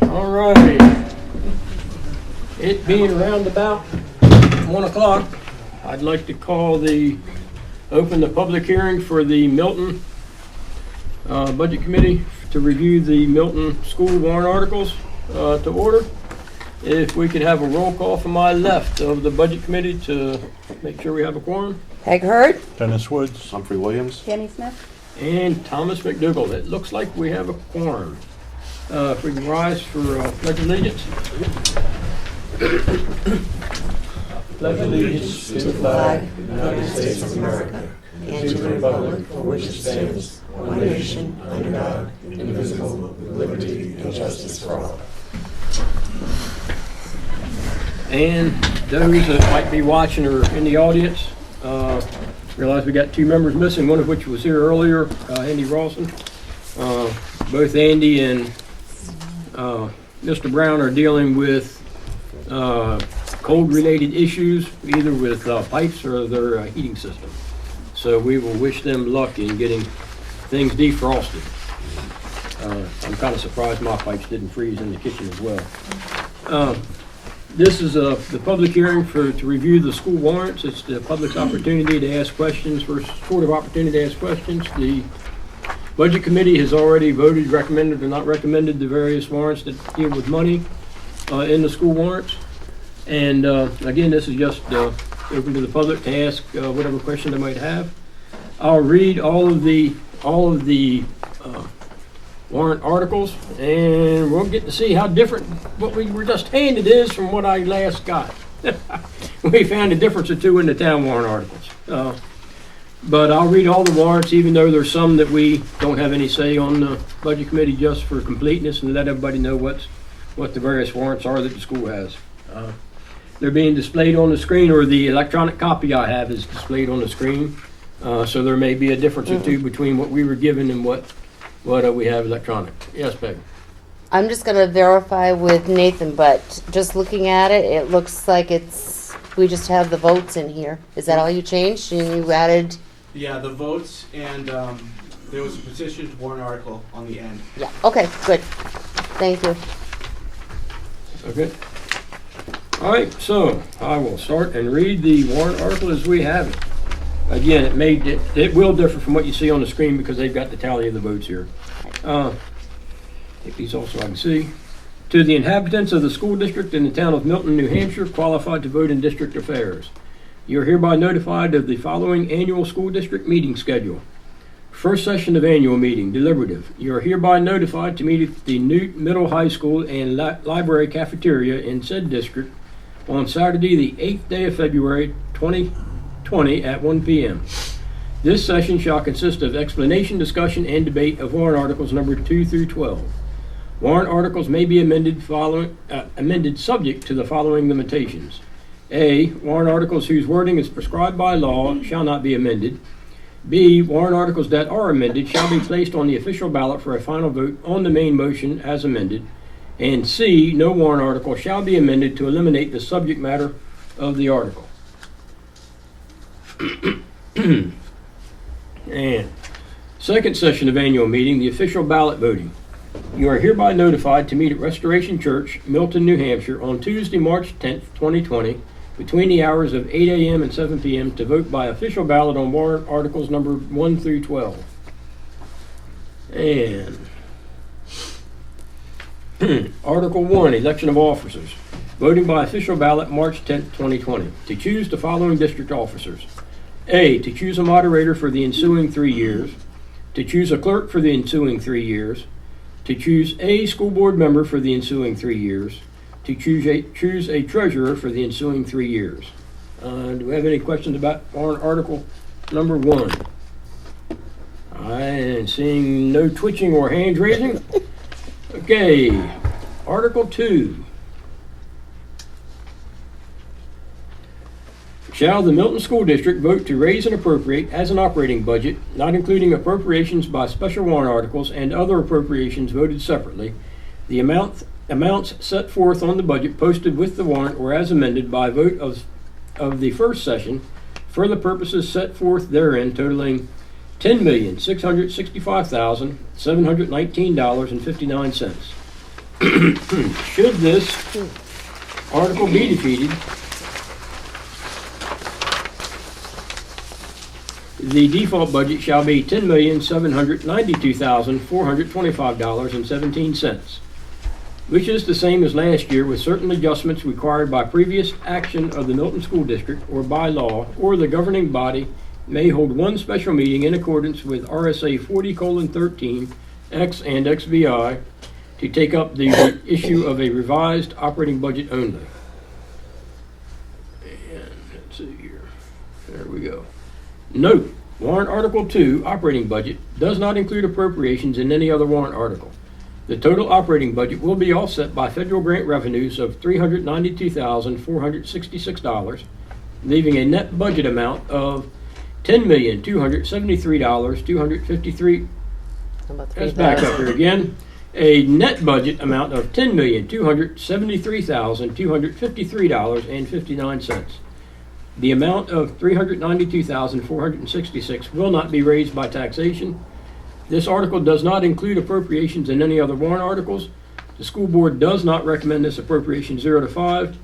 All right. It being around about 1 o'clock, I'd like to open the public hearing for the Milton Budget Committee to review the Milton school warrant articles to order. If we could have a roll call from my left of the Budget Committee to make sure we have a quorum. Peg Hurd, Dennis Woods. Humphrey Williams. Kenny Smith. And Thomas McDougall. It looks like we have a quorum. If we can rise for Pledge of Allegiance. Pledge allegiance to the flag of the United States of America and to the republic for which it stands, one nation, under God, indivisible, with liberty and justice for all. And those that might be watching or in the audience, realize we got two members missing, one of which was here earlier, Andy Rawson. Both Andy and Mr. Brown are dealing with cold-related issues, either with pipes or their heating system. So we will wish them luck in getting things defrosted. I'm kind of surprised my pipes didn't freeze in the kitchen as well. This is the public hearing to review the school warrants. It's the public's opportunity to ask questions, first sort of opportunity to ask questions. The Budget Committee has already voted, recommended or not recommended the various warrants that deal with money in the school warrants. And again, this is just open to the public to ask whatever question they might have. I'll read all of the warrant articles, and we'll get to see how different what we were just handed is from what I last got. We found a difference or two in the town warrant articles. But I'll read all the warrants, even though there's some that we don't have any say on the Budget Committee, just for completeness and let everybody know what the various warrants are that the school has. They're being displayed on the screen, or the electronic copy I have is displayed on the screen. So there may be a difference or two between what we were given and what we have electronic. Yes, Peg. I'm just going to verify with Nathan, but just looking at it, it looks like we just have the votes in here. Is that all you changed? And you added? Yeah, the votes, and there was a petition warrant article on the end. Yeah, okay, good. Thank you. Okay. All right, so I will start and read the warrant article as we have it. Again, it will differ from what you see on the screen because they've got the tally of the votes here. Take these also I can see. To the inhabitants of the school district in the town of Milton, New Hampshire, qualified to vote in district affairs. You are hereby notified of the following annual school district meeting schedule. First session of annual meeting, deliberative. You are hereby notified to meet at the Newt Middle High School and Library Cafeteria in said district on Saturday, the 8th day of February, 2020 at 1 p.m. This session shall consist of explanation, discussion, and debate of warrant articles numbered 2 through 12. Warrant articles may be amended subject to the following limitations. A. Warrant articles whose wording is prescribed by law shall not be amended. B. Warrant articles that are amended shall be placed on the official ballot for a final vote on the main motion as amended. And C. No warrant article shall be amended to eliminate the subject matter of the article. And second session of annual meeting, the official ballot voting. You are hereby notified to meet at Restoration Church, Milton, New Hampshire, on Tuesday, March 10th, 2020, between the hours of 8 a.m. and 7 p.m. to vote by official ballot on warrant articles number 1 through 12. And Article 1, election of officers. Voting by official ballot, March 10th, 2020. To choose the following district officers. A. To choose a moderator for the ensuing 3 years. To choose a clerk for the ensuing 3 years. To choose a school board member for the ensuing 3 years. To choose a treasurer for the ensuing 3 years. Do we have any questions about warrant article number 1? I am seeing no twitching or hands raising. Okay, Article 2. Shall the Milton School District vote to raise and appropriate as an operating budget, not including appropriations by special warrant articles and other appropriations voted separately, the amounts set forth on the budget posted with the warrant or as amended by vote of the first session for the purposes set forth therein, totaling $10,665,719.59. Should this article be defeated, the default budget shall be $10,792,425.17, which is the same as last year with certain adjustments required by previous action of the Milton School District or by law, or the governing body may hold one special meeting in accordance with RSA 40:13 X and XVI to take up the issue of a revised operating budget only. And let's see here. There we go. Note, warrant Article 2, operating budget, does not include appropriations in any other warrant article. The total operating budget will be offset by federal grant revenues of $392,466, leaving a net budget amount of $10,273,253. How about Let's back up 3,000? here again. A net budget amount of $10,273,253.59. The amount of $392,466 will not be raised by taxation. This article does not include appropriations in any other warrant articles. The school board does not recommend this appropriation 0 to 5.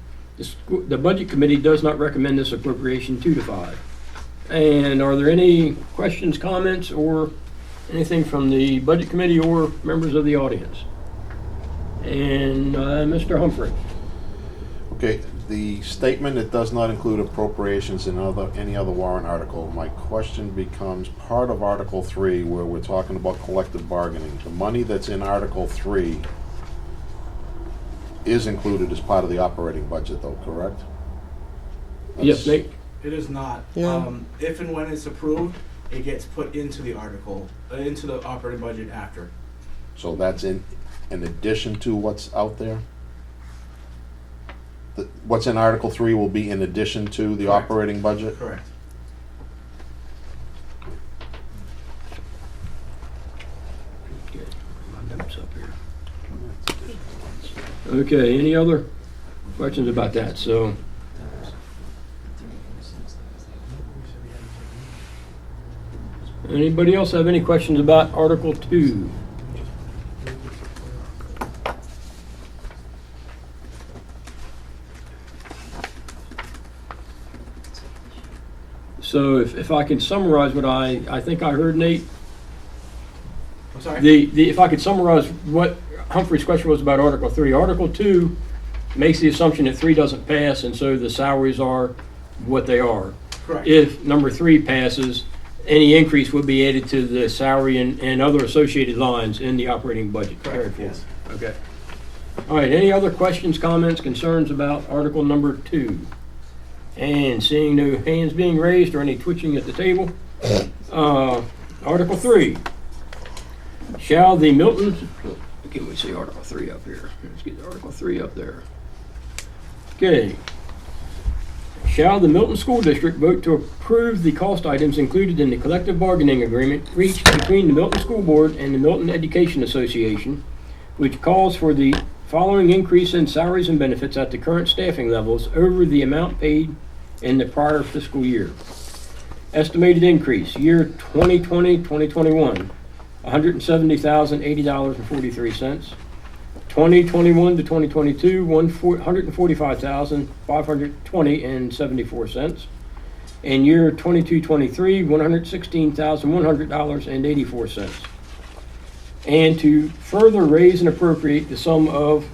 The budget committee does not recommend this appropriation 2 to 5. And are there any questions, comments, or anything from the budget committee or members of the audience? And Mr. Humphrey. Okay, the statement, it does not include appropriations in any other warrant article. My question becomes, part of Article 3, where we're talking about collective bargaining, the money that's in Article 3 is included as part of the operating budget though, correct? Yes, Nate? It is not. No. If and when it's approved, it gets put into the article, into the operating budget after. So that's in addition to what's out there? What's in Article 3 will be in addition to the Correct. operating budget? Correct. Get my notes up here. Okay, any other questions about that? So, anybody else have any questions about Article 2? So if I can summarize what I think I heard, Nate, I'm sorry? if I could summarize what Humphrey's question was about Article 3. Article 2 makes the assumption that 3 doesn't pass, and so the salaries are what they are. Correct. If number 3 passes, any increase would be added to the salary and other associated lines in the operating budget. Correct, Carried yes. forward. Okay. All right, any other questions, comments, concerns about Article number 2? And seeing no hands being raised or any twitching at the table, Article 3. Shall the Milton, can we see Article 3 up here? Let's get Article 3 up there. Okay. Shall the Milton School District vote to approve the cost items included in the collective bargaining agreement reached between the Milton School Board and the Milton Education Association, which calls for the following increase in salaries and benefits at the current staffing levels over the amount paid in the prior fiscal year. Estimated increase, year 2020-2021, $170,080.43. 2021 to 2022, $145,520.74. And year 22-23, $116,100.84. And to further raise and appropriate the sum of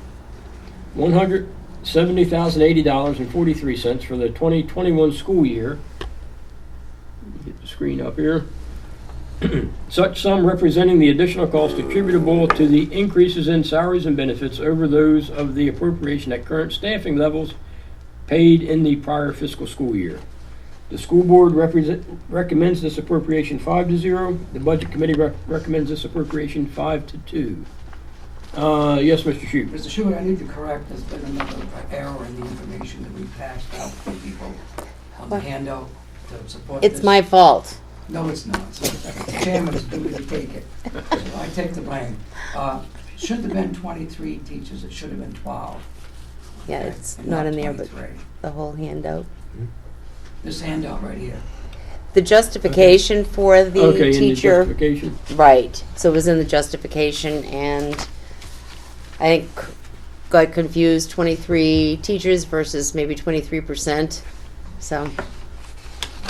$170,080.43 for the 2021 school year. Get the screen up here. Such sum representing the additional cost attributable to the increases in salaries and benefits over those of the appropriation at current staffing levels paid in the prior fiscal school year. The school board recommends this appropriation 5-0. The budget committee recommends this appropriation 5-2. Yes, Mr. Shute. Mr. Stewart, I need to correct, there's been another error in the information that we passed out to people on the What? handout to support this. It's my fault. No, it's not. It's the chairman's duty to take it. So I take the blame. Should have been 23 teachers, it should have been 12. Yeah, okay, it's and not in there, but 23. the whole handout. This handout right here. the justification for the Okay, in the teacher. justification. Right, so it was in the justification, and I think got confused, 23 teachers versus maybe 23%, so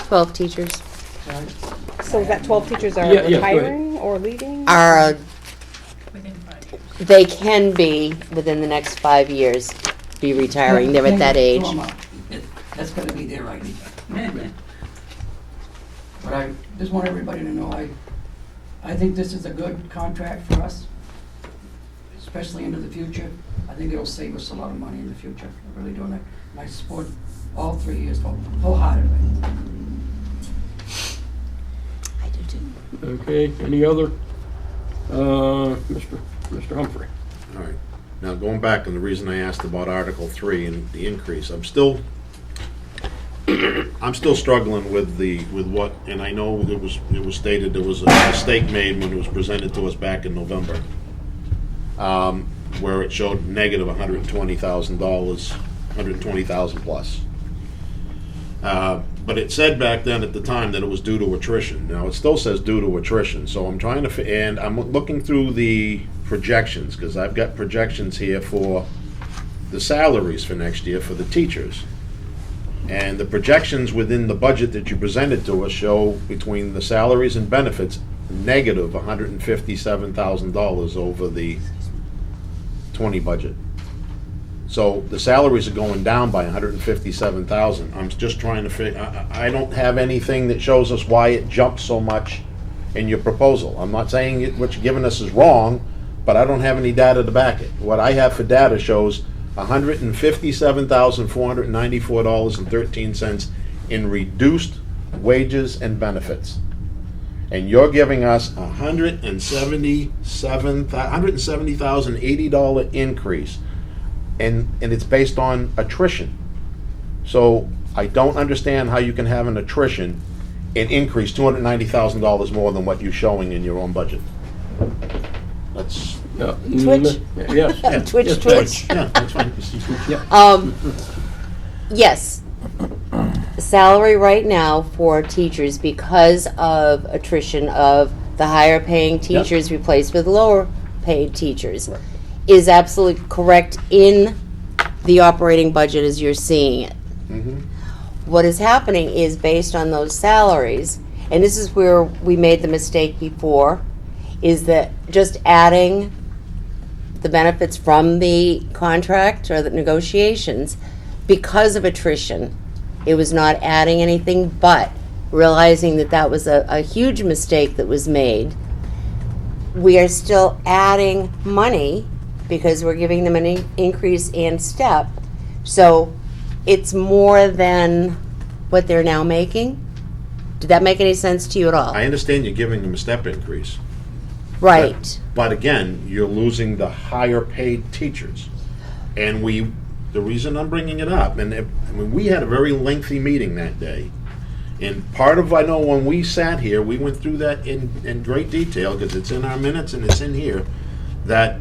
12 teachers So that 12 teachers are Yeah, yeah, go ahead. retiring or leaving? are, they can be, within the next 5 years, be retiring, they're at that age. Throw 'em out. That's gonna be their idea. But I just want everybody to know, I think this is a good contract for us, especially into the future. I think it'll save us a lot of money in the future, I really do, and I support all 3 years wholeheartedly. I do too. Okay, any other? Mr. Humphrey. All right. Now, going back, and the reason I asked about Article 3 and the increase, I'm still struggling with what, and I know it was stated there was a mistake made when it was presented to us back in November, where it showed negative $120,000, $120,000 plus. But it said back then at the time that it was due to attrition. Now, it still says due to attrition, so I'm trying to, and I'm looking through the projections, because I've got projections here for the salaries for next year for the teachers. And the projections within the budget that you presented to us show between the salaries and benefits, negative $157,000 over the 20 budget. So the salaries are going down by $157,000. I'm just trying to figure, I don't have anything that shows us why it jumped so much in your proposal. I'm not saying what you're giving us is wrong, but I don't have any data to back it. What I have for data shows $157,494.13 in reduced wages and benefits. And you're giving us $170,080 increase. And it's based on attrition. So I don't understand how you can have an attrition and increase $290,000 more than what you're showing in your own budget. That's, Twitch? Yes. Twitch, Yes, twitch. yeah, that's fine. Yes. Salary right now for teachers, because of attrition of the higher paying teachers replaced with lower paid teachers, is absolutely correct in the operating budget as you're seeing it. What is happening is based on those salaries, and this is where we made the mistake before, is that just adding the benefits from the contract or the negotiations, because of attrition, it was not adding anything, but realizing that that was a huge mistake that was made. We are still adding money because we're giving them an increase in step. So it's more than what they're now making. Did that make any sense to you at all? I understand you're giving them a step increase. Right. But again, you're losing the higher paid teachers. And the reason I'm bringing it up, we had a very lengthy meeting that day. And part of, I know when we sat here, we went through that in great detail, because it's in our minutes and it's in here, that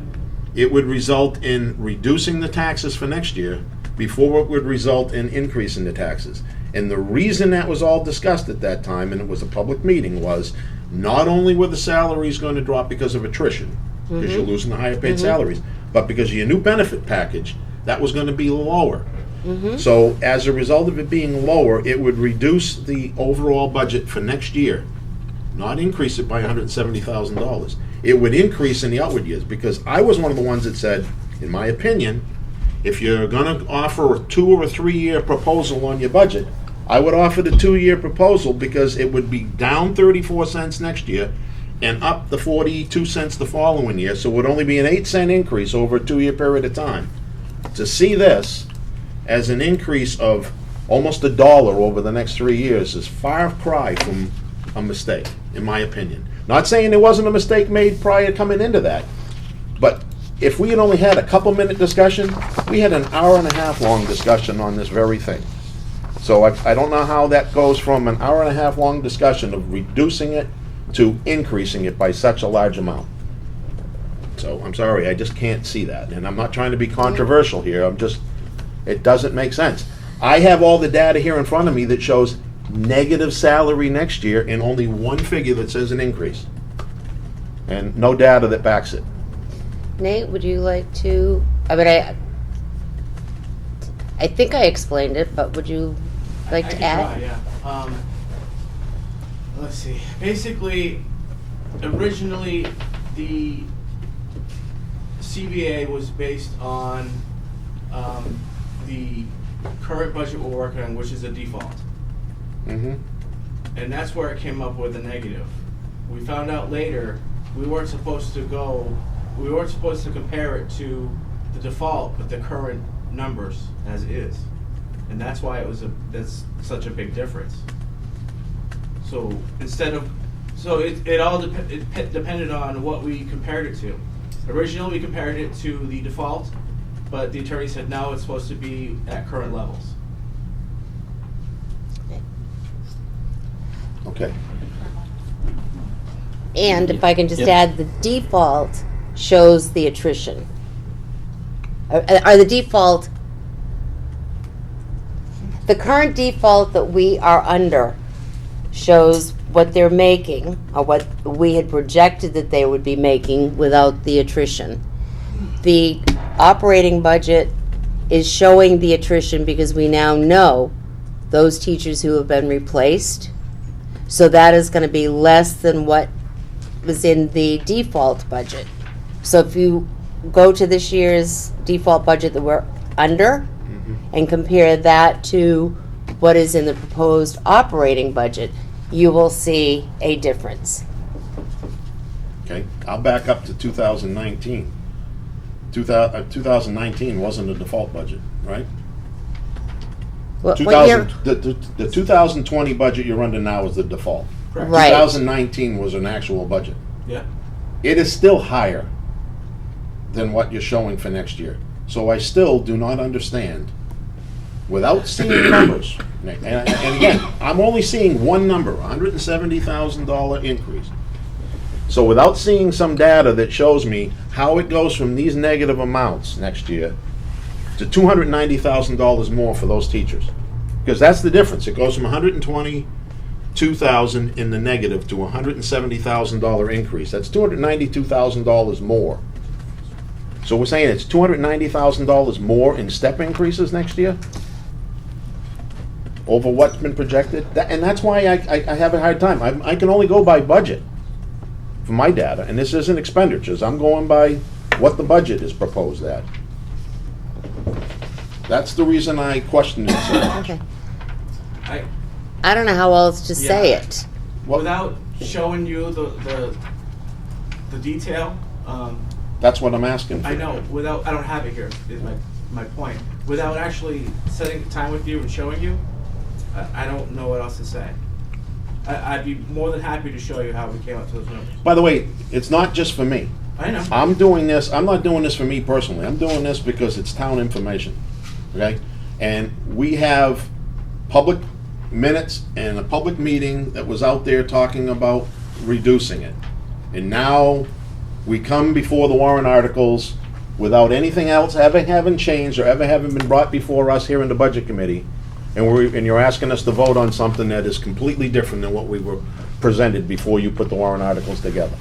it would result in reducing the taxes for next year before it would result in increasing the taxes. And the reason that was all discussed at that time, and it was a public meeting, was not only were the salaries going to drop because of attrition, because you're losing the higher paid salaries, but because of your new benefit package, that was going to be lower. So as a result of it being lower, it would reduce the overall budget for next year, not increase it by $170,000. It would increase in the outward years, because I was one of the ones that said, in my opinion, if you're going to offer a 2 or 3 year proposal on your budget, I would offer the 2-year proposal, because it would be down 34 cents next year and up the 42 cents the following year, so it would only be an 8-cent increase over a 2-year period of time. To see this as an increase of almost $1 over the next 3 years is far cry from a mistake, in my opinion. Not saying there wasn't a mistake made prior to coming into that, but if we had only had a couple-minute discussion, we had an hour-and-a-half long discussion on this very thing. So I don't know how that goes from an hour-and-a-half long discussion of reducing it to increasing it by such a large amount. So I'm sorry, I just can't see that. And I'm not trying to be controversial here, it doesn't make sense. I have all the data here in front of me that shows negative salary next year and only one figure that says an increase. And no data that backs it. Nate, would you like to, I mean, I think I explained it, but would you like I to can add? try, yeah. Let's see. Basically, originally, the CBA was based on the current budget we're working on, which is a default. Mm-hmm. And that's where it came up with a negative. We found out later we weren't supposed to compare it to the default, but the current numbers as is. And that's why that's such a big difference. So it all depended on what we compared it to. Originally, we compared it to the default, but the attorney said now it's supposed to be at current levels. Okay. And if I can just Yep. add, the default shows the attrition. Or the default, the current default that we are under shows what they're making, or what we had projected that they would be making without the attrition. The operating budget is showing the attrition because we now know those teachers who have been replaced. So that is going to be less than what was in the default budget. So if you go to this year's default budget that we're under and compare that to what is in the proposed operating budget, you will see a difference. Okay, I'll back up to 2019. 2019 wasn't a default budget, right? What 2000, year? the 2020 budget you're under now is the default. Correct. Right. 2019 was an actual budget. Yeah. It is still higher than what you're showing for next year. So I still do not understand, without seeing numbers, Nick, and again, I'm only seeing one number, $170,000 increase. So without seeing some data that shows me how it goes from these negative amounts next year to $290,000 more for those teachers. Because that's the difference. It goes from $122,000 in the negative to $170,000 increase. That's $292,000 more. So we're saying it's $290,000 more in step increases next year over what's been projected. And that's why I have a hard time. I can only go by budget for my data, and this isn't expenditures. I'm going by what the budget is proposed at. That's the reason I question it so much. Okay. I don't know how else to say Yeah. it. without showing you the detail. That's what I'm asking for. I know. I don't have it here. Is my point. Without actually setting time with you and showing you, I don't know what else to say. I'd be more than happy to show you how we came up to those numbers. By the way, it's not just for me. I know. I'm doing this, I'm not doing this for me personally. I'm doing this because it's town information, okay? And we have public minutes and a public meeting that was out there talking about reducing it. And now we come before the warrant articles without anything else having changed or ever having been brought before us here in the budget committee. And you're asking us to vote on something that is completely different than what we were presented before you put the warrant articles together.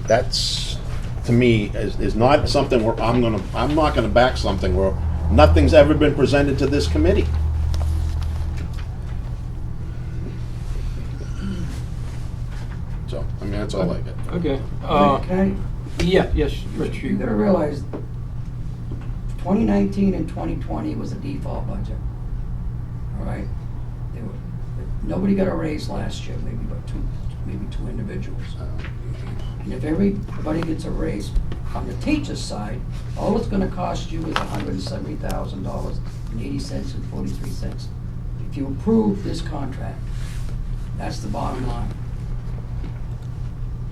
That's, to me, is not something where I'm not gonna back something where nothing's ever been presented to this committee. So, I mean, that's all I got. Okay. Can Yeah, yes, Mr. I, you Shue. gotta realize, 2019 and 2020 was a default budget. All right? Nobody got a raise last year, maybe two individuals. And if everybody gets a raise on the teacher's side, all it's gonna cost you is $170,000.80 and 43 cents. If you approve this contract, that's the bottom line.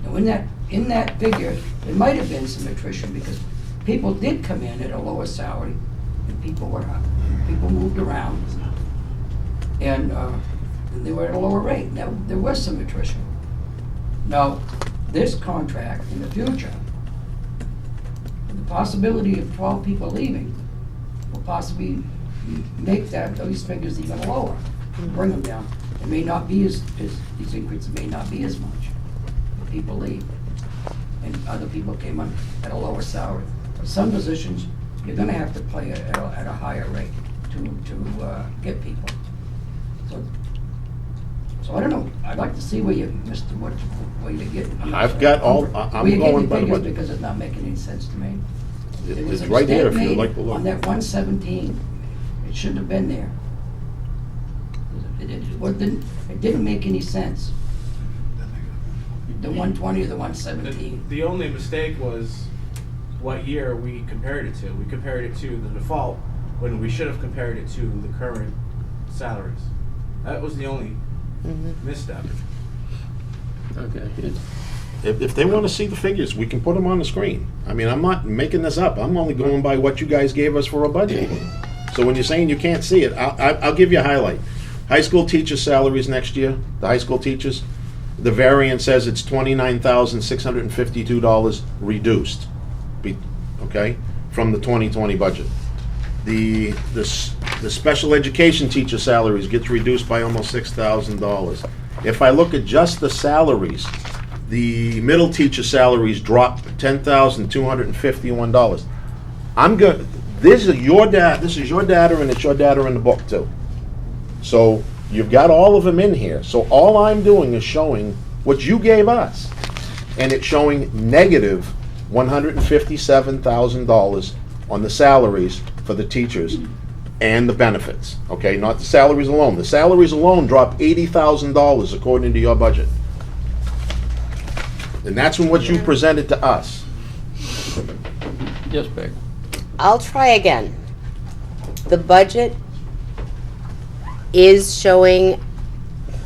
Now, in that figure, there might have been some attrition because people did come in at a lower salary and people moved around and they were at a lower rate. Now, there was some attrition. Now, this contract in the future, the possibility of 12 people leaving will possibly make those figures even lower. bring them down. It may not be these increases may not be as much. People leave, and other people came on at a lower salary. For some positions, you're gonna have to play at a higher rate to get people. So I don't know, I'd like to see where you, Mr. Where you get. I've got all, I'm Where you get going your by the figures, budget. because it's not making any sense to me. There was It's a right there if mistake you'd made like to look. on that 117, it shouldn't have been there. It didn't make any sense. The 120 or the 117. The only mistake was what year we compared it to. We compared it to the default when we should have compared it to the current salaries. That was the only misstep. Okay. If they want to see the figures, we can put them on the screen. I mean, I'm not making this up. I'm only going by what you guys gave us for a budget. So when you're saying you can't see it, I'll give you a highlight. High school teachers' salaries next year, the high school teachers, the variant says it's $29,652 reduced, okay, from the 2020 budget. The special education teacher salaries gets reduced by almost $6,000. If I look at just the salaries, the middle teacher salaries drop $10,251. I'm good. This is your data. This is your data, and it's your data in the book too. So you've got all of them in here. So all I'm doing is showing what you gave us, and it's showing negative $157,000 on the salaries for the teachers and the benefits. Okay, not the salaries alone. The salaries alone drop $80,000 according to your budget. And that's what you presented to us. Yes, Peg. I'll try again. The budget is showing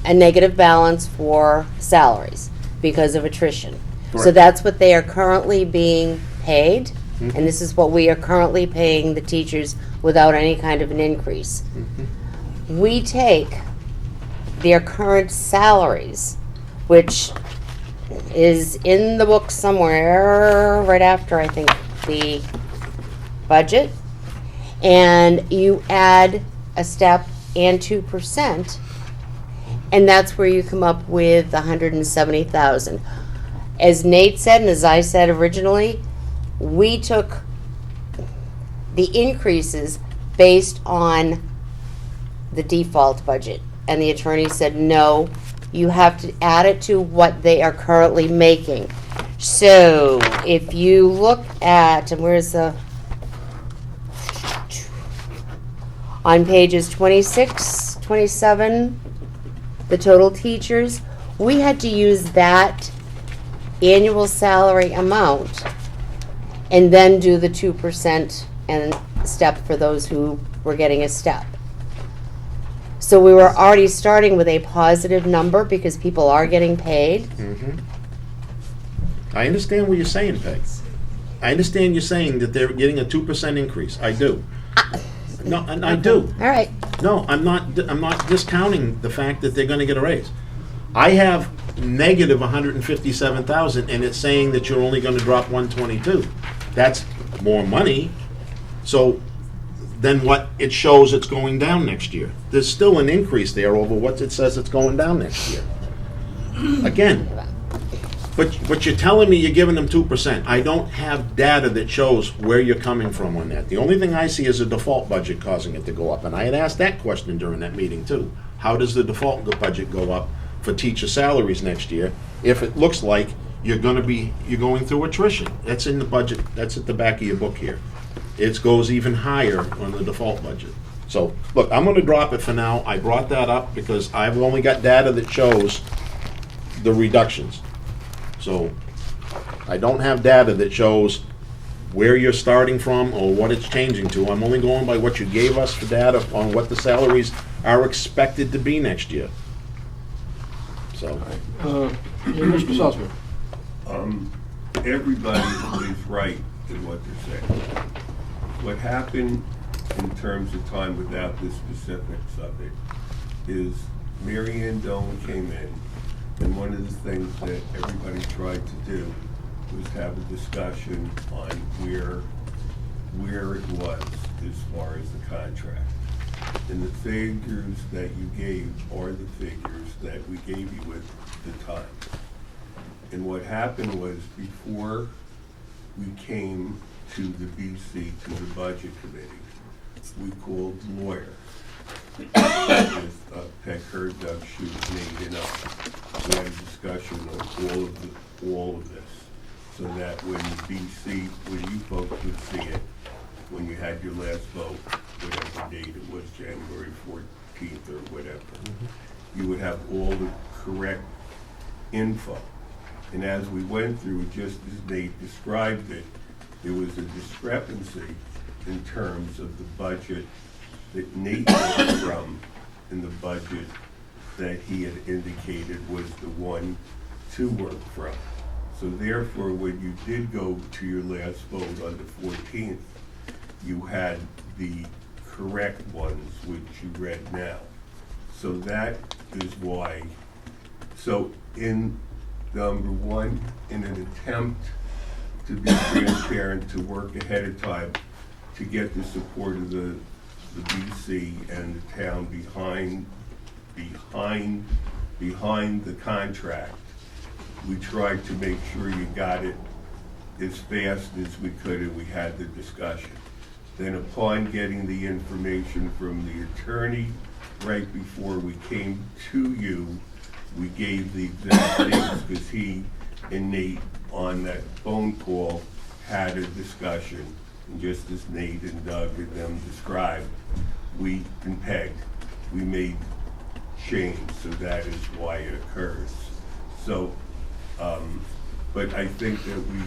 a negative balance for salaries because of attrition. So Correct. that's what they are currently being paid, and this is what we are currently paying the teachers without any kind of an increase. We take their current salaries, which is in the book somewhere right after, I think, the budget, and you add a step and 2%, and that's where you come up with 170,000. As Nate said, and as I said originally, we took the increases based on the default budget, and the attorney said, no, you have to add it to what they are currently making. So if you look at, and where's the, on pages 26, 27, the total teachers, we had to use that annual salary amount and then do the 2% and step for those who were getting a step. So we were already starting with a positive number because people are getting paid. I understand what you're saying, Peg. I understand you're saying that they're getting a 2% increase. I do. No, and I do. All right. No, I'm not discounting the fact that they're gonna get a raise. I have negative 157,000, and it's saying that you're only gonna drop 122. That's more money. So then what it shows it's going down next year. There's still an increase there over what it says it's going down next year. Again, but you're telling me you're giving them 2%. I don't have data that shows where you're coming from on that. The only thing I see is a default budget causing it to go up, and I had asked that question during that meeting too. How does the default budget go up for teacher salaries next year if it looks like you're going through attrition? That's in the budget. That's at the back of your book here. It goes even higher on the default budget. So, look, I'm going to drop it for now. I brought that up because I've only got data that shows the reductions. So, I don't have data that shows where you're starting from or what it's changing to. I'm only going by what you gave us for data on what the salaries are expected to be next year. So, Mr. Sussman. Everybody is right in what they're saying. What happened in terms of time without the specifics of it is Mary Ann Dolan came in, and one of the things that everybody tried to do was have a discussion on where it was as far as the contract. And the figures that you gave are the figures that we gave you at the time. And what happened was, before we came to the BC, to the Budget Committee, we called the lawyer. With Pecker, Doug Shute, Nate, and us. We had a discussion on all of this, so that when you folks would see it, when you had your last vote, whatever date it was, January 14th or whatever, you would have all the correct info. And as we went through, just as Nate described it, there was a discrepancy in terms of the budget that Nate worked from and the budget that he had indicated was the one to work from. So therefore, when you did go to your last vote on the 14th, you had the correct ones, which you read now. So that is why. So in number one, in an attempt to be transparent, to work ahead of time, to get the support of the BC and the town behind the contract, we tried to make sure you got it as fast as we could, and we had the discussion. Then upon getting the information from the attorney right before we came to you, we gave the exact things, because he and Nate on that phone call had a discussion. And just as Nate and Doug and them described, we made change, so that is why it occurs. So, but I think that we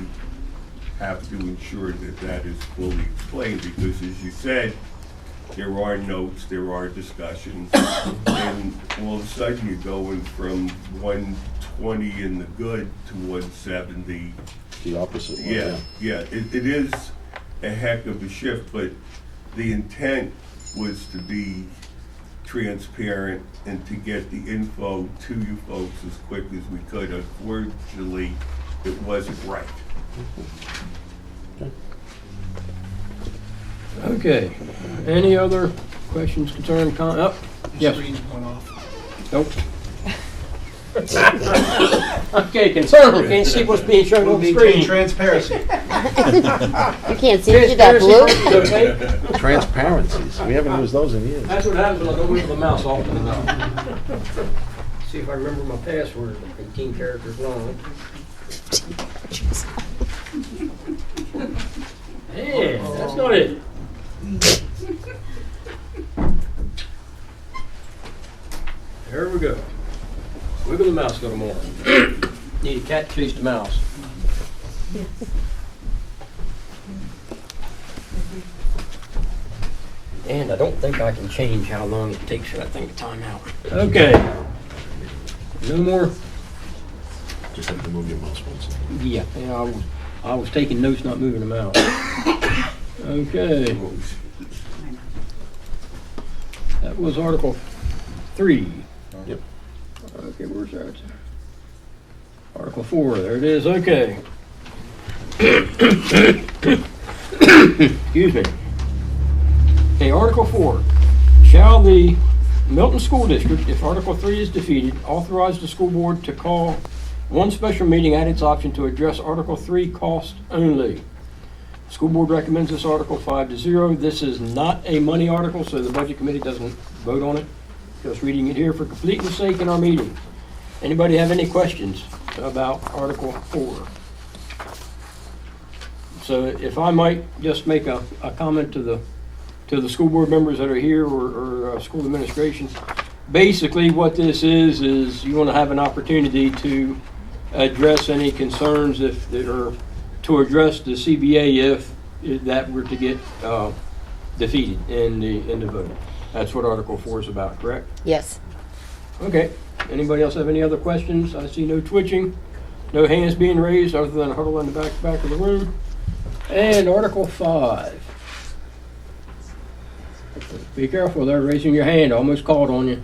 have to ensure that that is fully explained, because as you said, there are notes, there are discussions, and all of a sudden you're going from 120 in the good to 170. The opposite one. Yeah, it is a heck of a shift, but the intent was to be transparent and to get the info to you folks as quick as we could. Unfortunately, it wasn't right. Okay. Any other questions, concerns, yes? Nope. Okay, concern, can't see what's being shown on the screen. Transparency. You can't see it, that blue? Transparency, okay? Transparencies. We haven't used those in years. That's what happens when I don't move the mouse often enough. See if I remember my password, 18 characters long. Hey, that's not it. There we go. Wiggle the mouse a little more. Need a cat chase the mouse. And I don't think I can change how long it takes for that thing to time out. Okay. No more? Just have to move your mouse once. Yeah, I was taking notes, not moving them out. Okay. That was Article 3. Yep. Okay, where's that? Article 4, there it is, okay. Excuse me. Okay, Article 4. Shall the Milton School District, if Article 3 is defeated, authorize the school board to call one special meeting at its option to address Article 3 cost only? School board recommends this article 5-0. This is not a money article, so the budget committee doesn't vote on it. Just reading it here for completeness sake in our meeting. Anybody have any questions about Article 4? So if I might just make a comment to the school board members that are here, or school administration. Basically what this is you want to have an opportunity to address any concerns to address the CBA if that were to get defeated in the vote. That's what Article 4 is about, correct? Yes. Okay. Anybody else have any other questions? I see no twitching, no hands being raised other than a huddle in the back of the room. And Article 5. Be careful there, raising your hand. I almost called on you.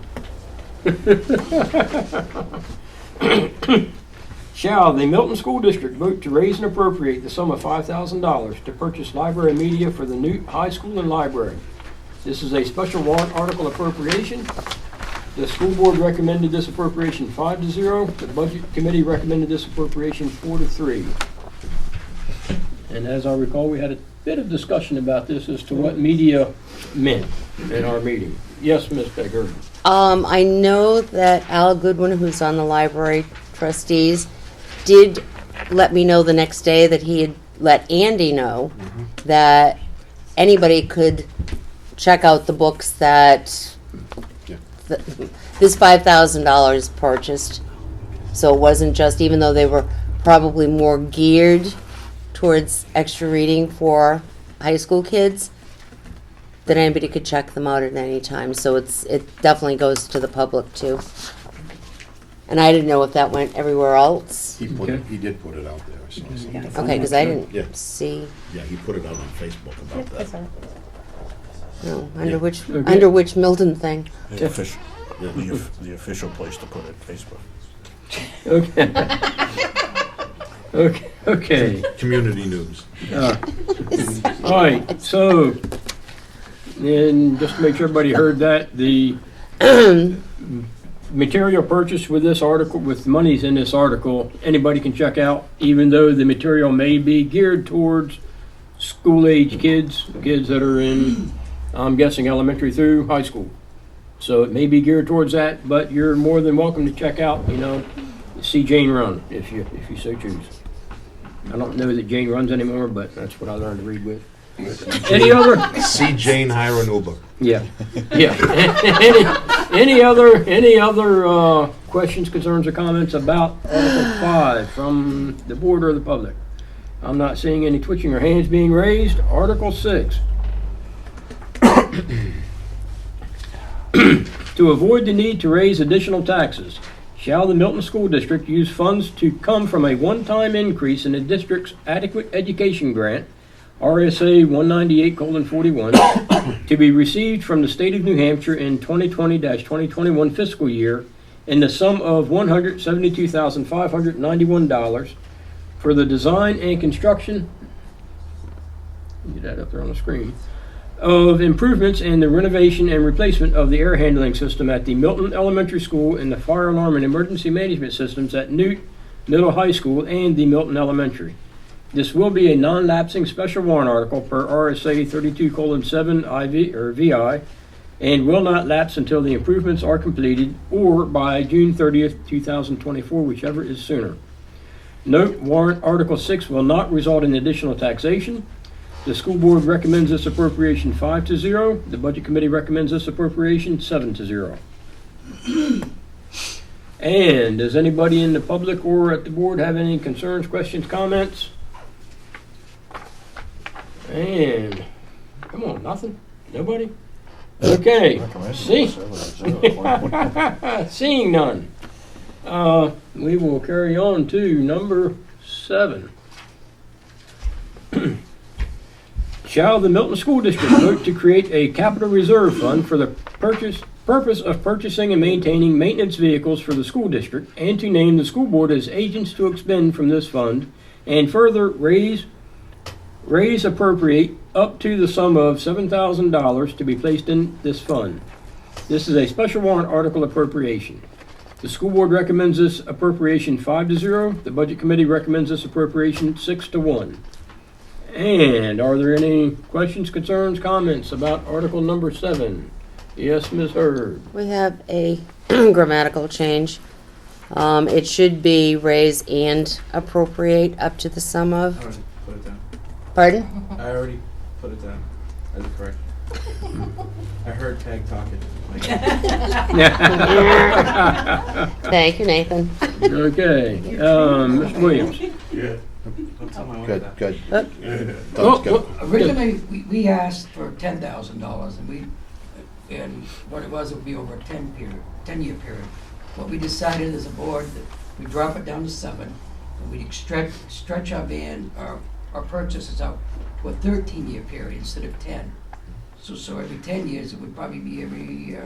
Shall the Milton School District vote to raise and appropriate the sum of $5,000 to purchase library media for the new high school and library? This is a special warrant article appropriation. The school board recommended this appropriation 5-0. The budget committee recommended this appropriation 4-3. And as I recall, we had a bit of discussion about this as to what media meant in our meeting. Yes, Ms. Begger. I know that Al Goodwin, who's on the library trustees, did let me know the next day that he had let Andy know that anybody could check out the books that Yeah. this $5,000 purchased. So it wasn't just, even though they were probably more geared towards extra reading for high school kids, that anybody could check them out at any time. So it definitely goes to the public too. And I didn't know if that went everywhere else. He Okay. did put it out there. I saw something. Okay, because I Yeah. didn't see. Yeah, he put it out on Facebook about that. No, Yeah. Okay. under which Milton thing? The official, Yeah. the official place to put it, Facebook. Okay. Okay. Community news. All right, so, and just to make sure everybody heard that, the material purchased with this article, with monies in this article, anybody can check out, even though the material may be geared towards school-age kids that are in, I'm guessing, elementary through high school. So it may be geared towards that, but you're more than welcome to check out, see Jane run, if you so choose. I don't know that Jane runs anymore, but that's what I learned to read with. Any other? See Jane hire an Uber. Yeah, yeah. Any other questions, concerns, or comments about Article 5 from the board or the public? I'm not seeing any twitching or hands being raised. Article 6. To avoid the need to raise additional taxes, shall the Milton School District use funds to come from a one-time increase in the district's adequate education grant, RSA 198:41, to be received from the state of New Hampshire in 2020-2021 fiscal year in the sum of $172,591 for the design and construction, get that up there on the screen, of improvements and the renovation and replacement of the air handling system at the Milton Elementary School and the fire alarm and emergency management systems at Newt Middle High School and the Milton Elementary. This will be a non-lapsing special warrant article per RSA 32:7 IV or VI and will not lapse until the improvements are completed or by June 30th, 2024, whichever is sooner. Note, warrant Article 6 will not result in additional taxation. The school board recommends this appropriation 5-0. The budget committee recommends this appropriation 7-0. And does anybody in the public or at the board have any concerns, questions, comments? And come on, nothing? Nobody? Okay. Seeing none. We will carry on to number 7. Shall the Milton School District vote to create a capital reserve fund for the purpose of purchasing and maintaining maintenance vehicles for the school district, and to name the school board as agents to expend from this fund, and further raise appropriate up to the sum of $7,000 to be placed in this fund. This is a special warrant article appropriation. The school board recommends this appropriation 5-0. The budget committee recommends this appropriation 6-1. And are there any questions, concerns, comments about article number 7? Yes, Ms. Hurd. We have a grammatical change. It should be raise and appropriate up to the sum I of. already put it down. Pardon? I already put it down. That's correct. I heard Peg talking. Thank you, Nathan. Okay, Mr. Williams. Don't tell my wife Good, that. good. Oh, Thoughts go. Originally, we asked for $10,000, and what it would be over a 10-year period. What we decided as a board, that we drop it down to 7, and we stretch our purchases out to a 13-year period instead of 10. So every 10 years, it would probably be every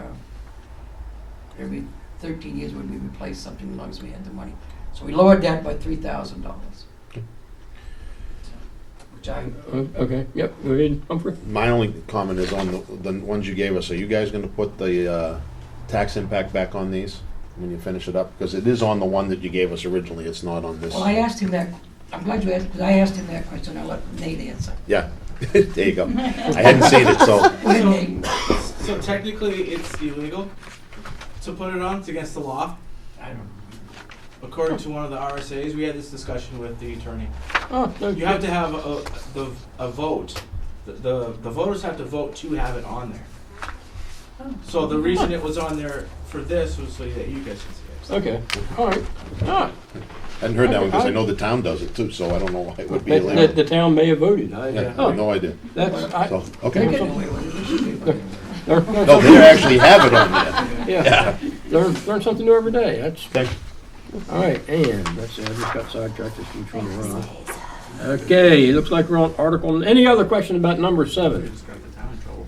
13 years would we replace something as long as we had the money. So we lowered that by $3,000. which I, Okay, yep, go ahead, Humphrey. My only comment is on the ones you gave us. Are you guys gonna put the tax impact back on these when you finish it up? Because it is on the one that you gave us originally, it's not on this. well, I asked him that, I'm glad you asked, because I asked him that question, I let Nate answer. Yeah, there you go. I hadn't seen it, so, Go ahead, Nate. So technically, it's illegal to put it on. It's against the law. I don't know. According to one of the RSAs, we had this discussion with the attorney. Oh, no, You have to have a vote. The voters have to vote to have it on there. So the reason it was on there for this was so that you guys can see it. Okay, all right. Ah, hadn't heard that one because I know the town does it too, so I don't know why it would be the illegal. town may have voted. Yeah, I have Oh, no idea. that's, I, So, Take okay. it away with it. It should be, but- No, they actually have it on there. yeah, learn something new every day, that's, Thank you. all right, and, let's see, I just got sidetracked, this keeps running around. Okay, looks like we're on article, any other question about number 7? Just got the town in trouble.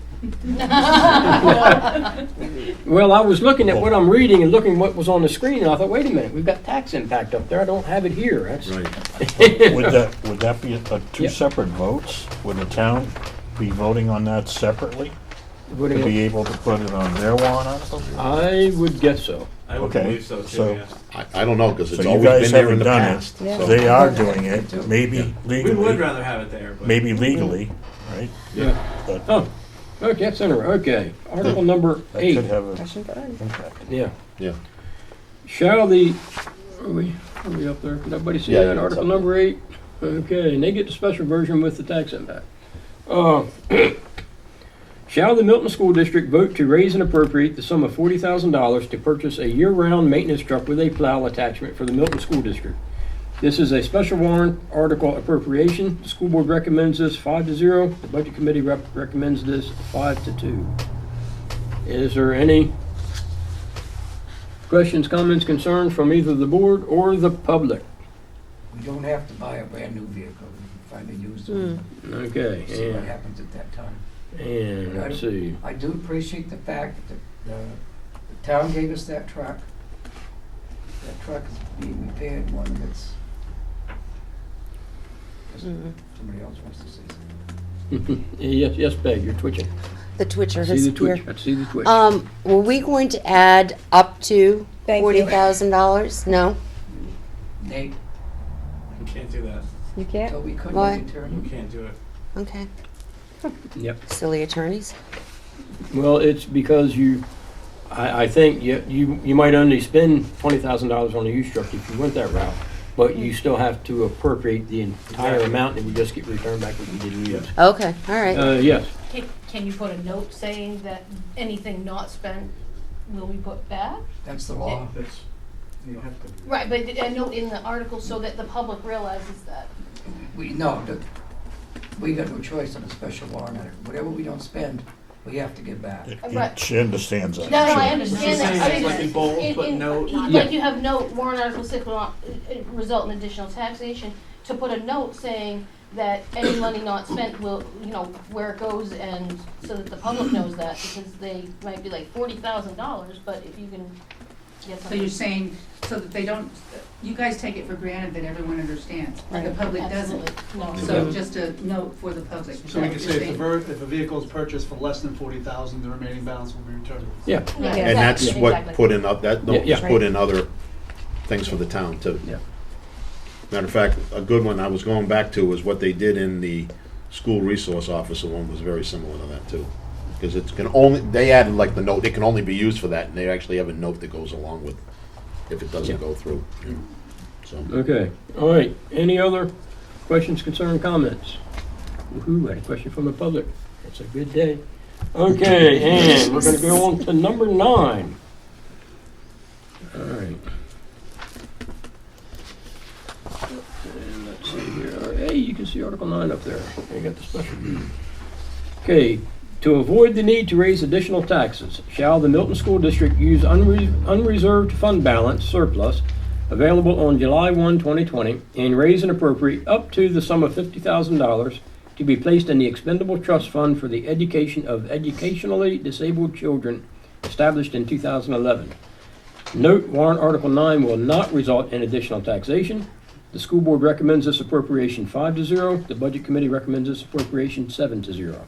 Well, I was looking at what I'm reading and looking what was on the screen, and I thought, wait a minute, we've got tax impact up there, I don't have it here, that's. Right. Would that be two Yep. separate votes? Would the town be voting on that separately? What do To you- be able to put it on their warrant article? I would guess so. I would Okay, believe so too. so- Yeah. I don't know, because it's So you always guys been there in haven't the done past. it. Yeah. so- They are doing it, maybe We would legally, rather have it there, but maybe legally, right? Yeah. But Oh, okay, that's interesting, okay. Article number that 8. could have an Question for Ed. impact. Yeah. Yeah. Shall the, are we up there? Did everybody see Yeah, that? yeah, Article it's up number 8? Okay, and they get the special version with the tax impact. Shall the Milton School District vote to raise and appropriate the sum of $40,000 to purchase a year-round maintenance truck with a plow attachment for the Milton School District? This is a special warrant article appropriation. The school board recommends this 5-0. The budget committee recommends this 5-2. Is there any questions, comments, concerns from either the board or the public? we don't have to buy a brand new vehicle, we can find a used one, Okay, see what and, happens at that time. let's see. I do appreciate the fact that the town gave us that truck. That truck is being repaired, one that's, somebody else wants to say something. Yes, Peg, you're twitching. The Twitcher See is the twitch, here. I see the twitch. Were we going to add up to Thank you. $40,000? No? Nate, you can't do that. You can't? Toby couldn't Why? return. You can't do it. Okay. Yep. Silly attorneys. Well, it's because I think you might only spend $20,000 on a used truck if you went that route, but you still have to appropriate the entire amount and we just get returned back what you did use. Okay, all right. Yes, Can you put a note saying that anything not spent will be put back? That's the law. Right, but a note in the article so that the public realizes that. We got no choice on a special warrant. Whatever we don't spend, we have to give back. Right. She understands that. No, I She- understand She's that. saying I it's mean, like in bold, put note. Like you have note, warrant article 6 will not result in additional taxation. To put a note saying that any money not spent will, where it goes and so that the public knows that because they might be like $40,000, but if you can get So you're something. saying, so that they don't, you guys take it for granted that everyone understands, the Right. public doesn't. Absolutely, no. So just a note for the public. So we can You're say saying- if a vehicle is purchased for less than 40,000, the remaining balance will be returned. yeah, Yeah, And that's exactly, what exactly. put in, that note Yeah, was yeah. put in other things for the town too. Yeah. Matter of fact, a good one I was going back to was what they did in the school resource officer one was very similar to that too. Because they added like the note, it can only be used for that, and they actually have a note that goes along with if it doesn't go through. So, okay, all right. Any other questions, concern, comments? Woohoo, I had a question from the public. It's a good day. Okay, and we're gonna go on to number 9. All right. And let's see here. Hey, you can see Article 9 up there. You got the special. Okay, to avoid the need to raise additional taxes, shall the Milton School District use unreserved fund balance surplus available on July 1, 2020, and raise and appropriate up to the sum of $50,000 to be placed in the expendable trust fund for the education of educationally disabled children established in 2011. Note, warrant Article 9 will not result in additional taxation. The school board recommends this appropriation 5-0. The budget committee recommends this appropriation 7-0.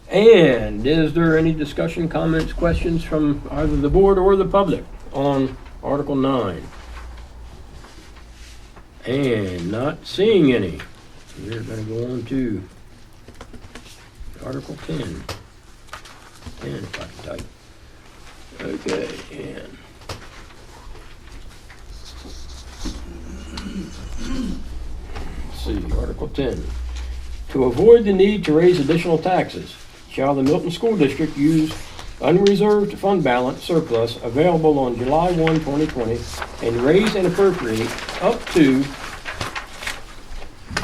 And is there any discussion, comments, questions from either the board or the public on Article 9? And not seeing any. We're going to go on to Article 10. 10 if I can type. Okay, and let's see, Article 10. To avoid the need to raise additional taxes, shall the Milton School District use unreserved fund balance surplus available on July 1, 2020, and raise and appropriate up to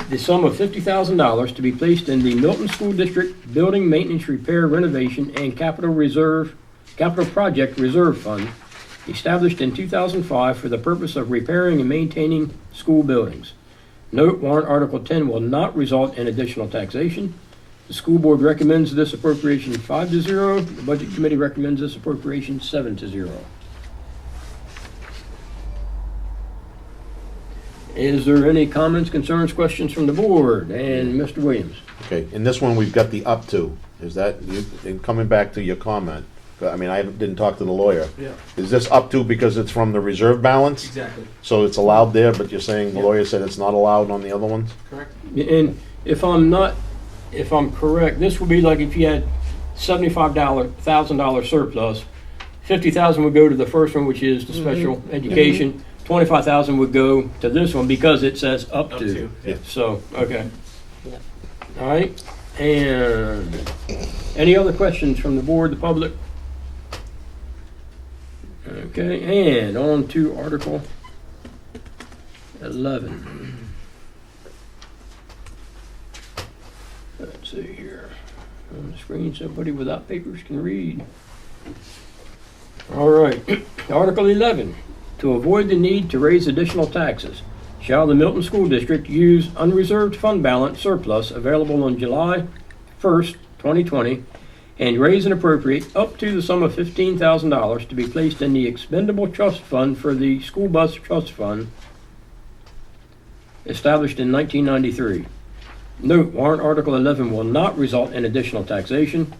the sum of $50,000 to be placed in the Milton School District Building Maintenance, Repair, Renovation, and Capital Project Reserve Fund, established in 2005 for the purpose of repairing and maintaining school buildings. Note, warrant Article 10 will not result in additional taxation. The school board recommends this appropriation 5-0. The budget committee recommends this appropriation 7-0. Is there any comments, concerns, questions from the board? And Mr. Williams? Okay, in this one, we've got the up to. Is that, and coming back to your comment, I mean, I didn't talk to the lawyer. Yeah. Is this up to because it's from the reserve balance? Exactly. So it's allowed there, but you're saying the lawyer said it's not allowed on the other ones? Correct. And if I'm correct, this would be like if you had $75,000 surplus, 50,000 would go to the first one, which is the special education. 25,000 would go to this one because it says up to. Yeah. So, okay. Yep. All right. And any other questions from the board, the public? Okay, and on to Article 11. Let's see here. On the screen, somebody without papers can read. All right, Article 11. To avoid the need to raise additional taxes, shall the Milton School District use unreserved fund balance surplus available on July 1st, 2020, and raise and appropriate up to the sum of $15,000 to be placed in the expendable trust fund for the school bus trust fund established in 1993. Note, warrant Article 11 will not result in additional taxation.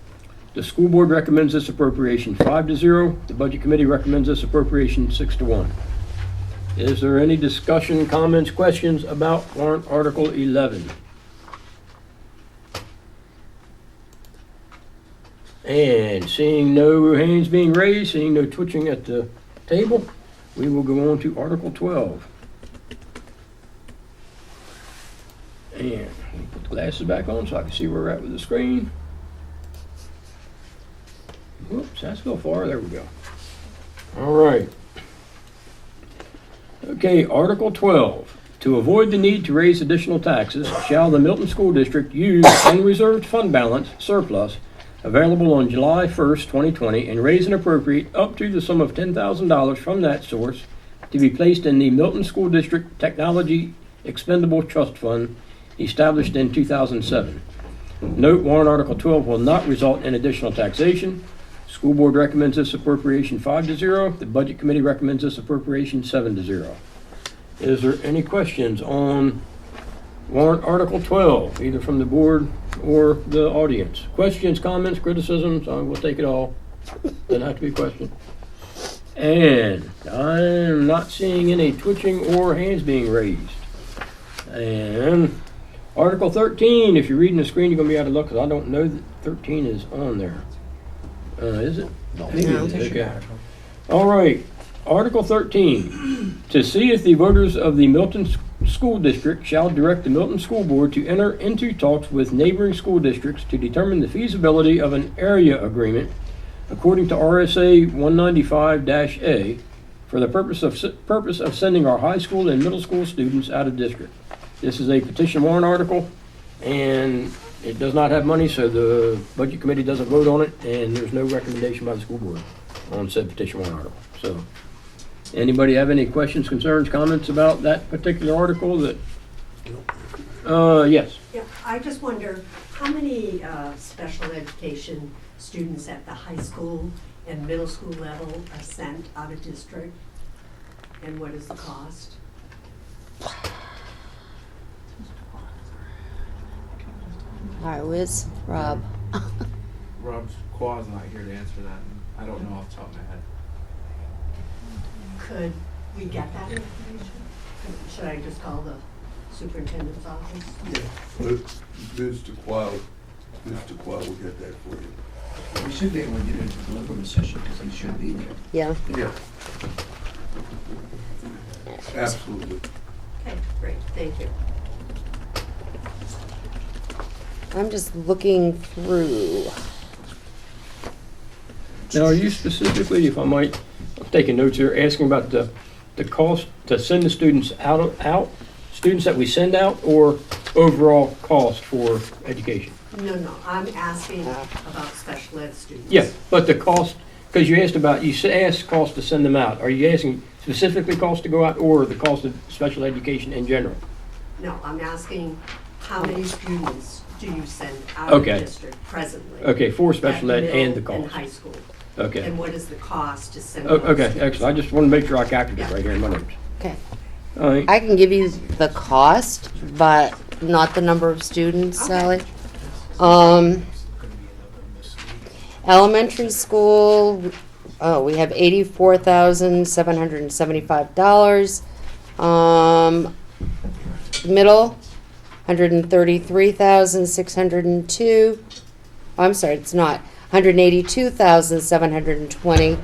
The school board recommends this appropriation 5-0. The budget committee recommends this appropriation 6-1. Is there any discussion, comments, questions about warrant Article 11? And seeing no hands being raised, seeing no twitching at the table, we will go on to Article 12. And let me put the glasses back on so I can see where we're at with the screen. Whoops, that's a little far. There we go. All right. Okay, Article 12. To avoid the need to raise additional taxes, shall the Milton School District use unreserved fund balance surplus available on July 1st, 2020, and raise and appropriate up to the sum of $10,000 from that source to be placed in the Milton School District Technology Expendable Trust Fund established in 2007. Note, warrant Article 12 will not result in additional taxation. School board recommends this appropriation 5-0. The budget committee recommends this appropriation 7-0. Is there any questions on warrant Article 12, either from the board or the audience? Questions, comments, criticisms? We'll take it all. Doesn't have to be a question. And I'm not seeing any twitching or hands being raised. And Article 13, if you're reading the screen, you're going to be out of luck because I don't know that 13 is on there. Is it? No. Maybe it is. Okay. All right. Article 13. To see if the voters of the Milton School District shall direct the Milton School Board to enter into talks with neighboring school districts to determine the feasibility of an area agreement according to RSA 195-A for the purpose of sending our high school and middle school students out of district. This is a petition warrant article, and it does not have money, so the budget committee doesn't vote on it, and there's no recommendation by the school board on said petition warrant article. So, anybody have any questions, concerns, comments about that particular article? Yes. Yeah, I just wonder, how many special education students at the high school and middle school level are sent out of district? And what is the cost? All right, where's Rob? Rob's Qua's not here to answer that. I don't know off the top of my head. Could we get that information? Should I just call the superintendent's office? Yeah, but Mr. Quao will get that for you. We should be able to get into the deliberative session because he should be there. Yeah. Yeah. Absolutely. Okay, great, thank you. I'm just looking through. Now, are you specifically, if I might, I'm taking notes here, asking about the cost to send the students out, students that we send out, or overall cost for education? No, I'm asking about special ed students. Yeah, but the cost, because you asked about, asked cost to send them out. Are you asking specifically cost to go out, or the cost of special education in general? No, I'm asking how many students do you send out of the Okay. district presently? Okay, for special at ed and the middle and cost. high school? Okay. And what is the cost to send Oh, those okay, students? excellent. I just want to make sure I captured it right here in my notes. Okay. All right. I can give you the cost, but not the number of students, Sally. Elementary school, we have $84,775. Middle, $133,602. I'm sorry, it's not. $182,720.